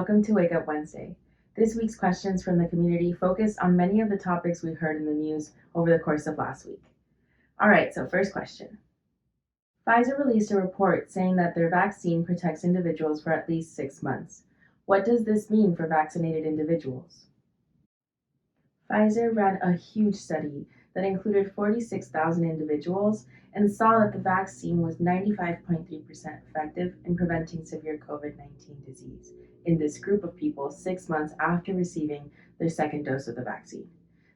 Welcome to Wake Up Wednesday. This week's questions from the community focus on many of the topics we heard in the news over the course of last week. All right, so first question. Pfizer released a report saying that their vaccine protects individuals for at least 6 months. What does this mean for vaccinated individuals? Pfizer ran a huge study that included 46,000 individuals and saw that the vaccine was 95.3% effective in preventing severe COVID-19 disease in this group of people 6 months after receiving their second dose of the vaccine.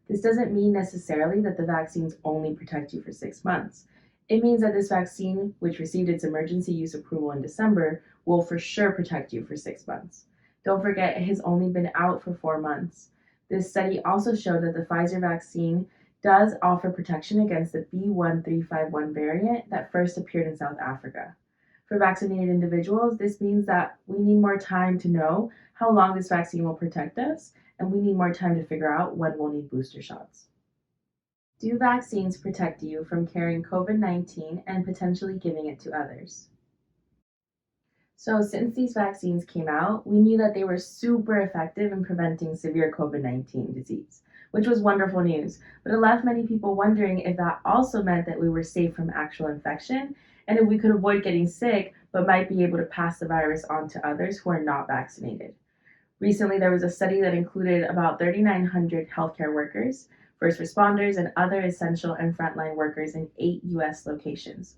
This doesn't mean necessarily that the vaccines only protect you for 6 months. It means that this vaccine, which received its emergency use approval in December, will for sure protect you for 6 months. Don't forget, it has only been out for 4 months. This study also showed that the Pfizer vaccine does offer protection against the B.1.351 variant that first appeared in South Africa. For vaccinated individuals, this means that we need more time to know how long this vaccine will protect us, and we need more time to figure out when we'll need booster shots. Do vaccines protect you from carrying COVID-19 and potentially giving it to others? So since these vaccines came out, we knew that they were super effective in preventing severe COVID-19 disease, which was wonderful news, but it left many people wondering if that also meant that we were safe from actual infection and if we could avoid getting sick but might be able to pass the virus on to others who are not vaccinated. Recently, there was a study that included about 3,900 healthcare workers, first responders, and other essential and frontline workers in 8 U.S. locations.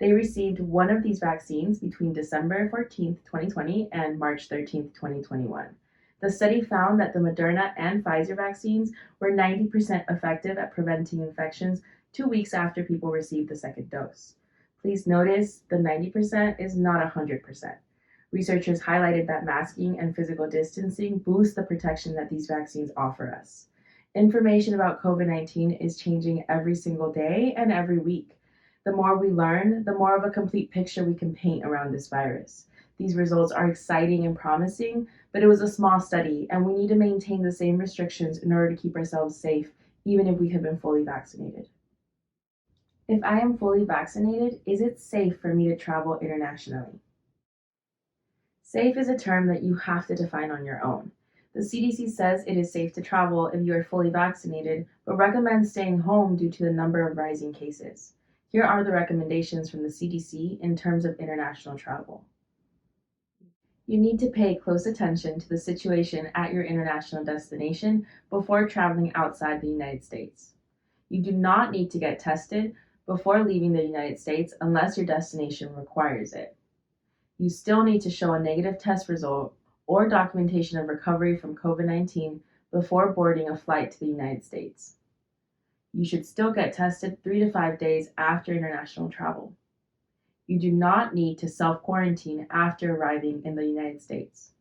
They received one of these vaccines between December 14, 2020 and March 13, 2021. The study found that the Moderna and Pfizer vaccines were 90% effective at preventing infections 2 weeks after people received the second dose. Please notice the 90% is not 100%. Researchers highlighted that masking and physical distancing boost the protection that these vaccines offer us. Information about COVID-19 is changing every single day and every week. The more we learn, the more of a complete picture we can paint around this virus. These results are exciting and promising, but it was a small study, and we need to maintain the same restrictions in order to keep ourselves safe, even if we have been fully vaccinated. If I am fully vaccinated, is it safe for me to travel internationally? Safe is a term that you have to define on your own. The CDC says it is safe to travel if you are fully vaccinated, but recommends staying home due to the number of rising cases. Here are the recommendations from the CDC in terms of international travel. You need to pay close attention to the situation at your international destination before traveling outside the United States. You do not need to get tested before leaving the United States unless your destination requires it. You still need to show a negative test result or documentation of recovery from COVID-19 before boarding a flight to the United States. You should still get tested 3 to 5 days after international travel. You do not need to self-quarantine after arriving in the United States.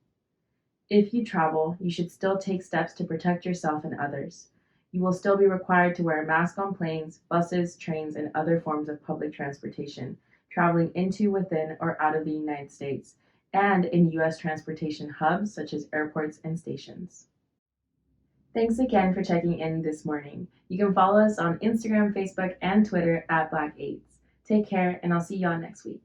If you travel, you should still take steps to protect yourself and others. You will still be required to wear a mask on planes, buses, trains, and other forms of public transportation, traveling into, within, or out of the United States, and in U.S. transportation hubs such as airports and stations. Thanks again for checking in this morning. You can follow us on Instagram, Facebook, and Twitter at Black8s. Take care, and I'll see y'all next week.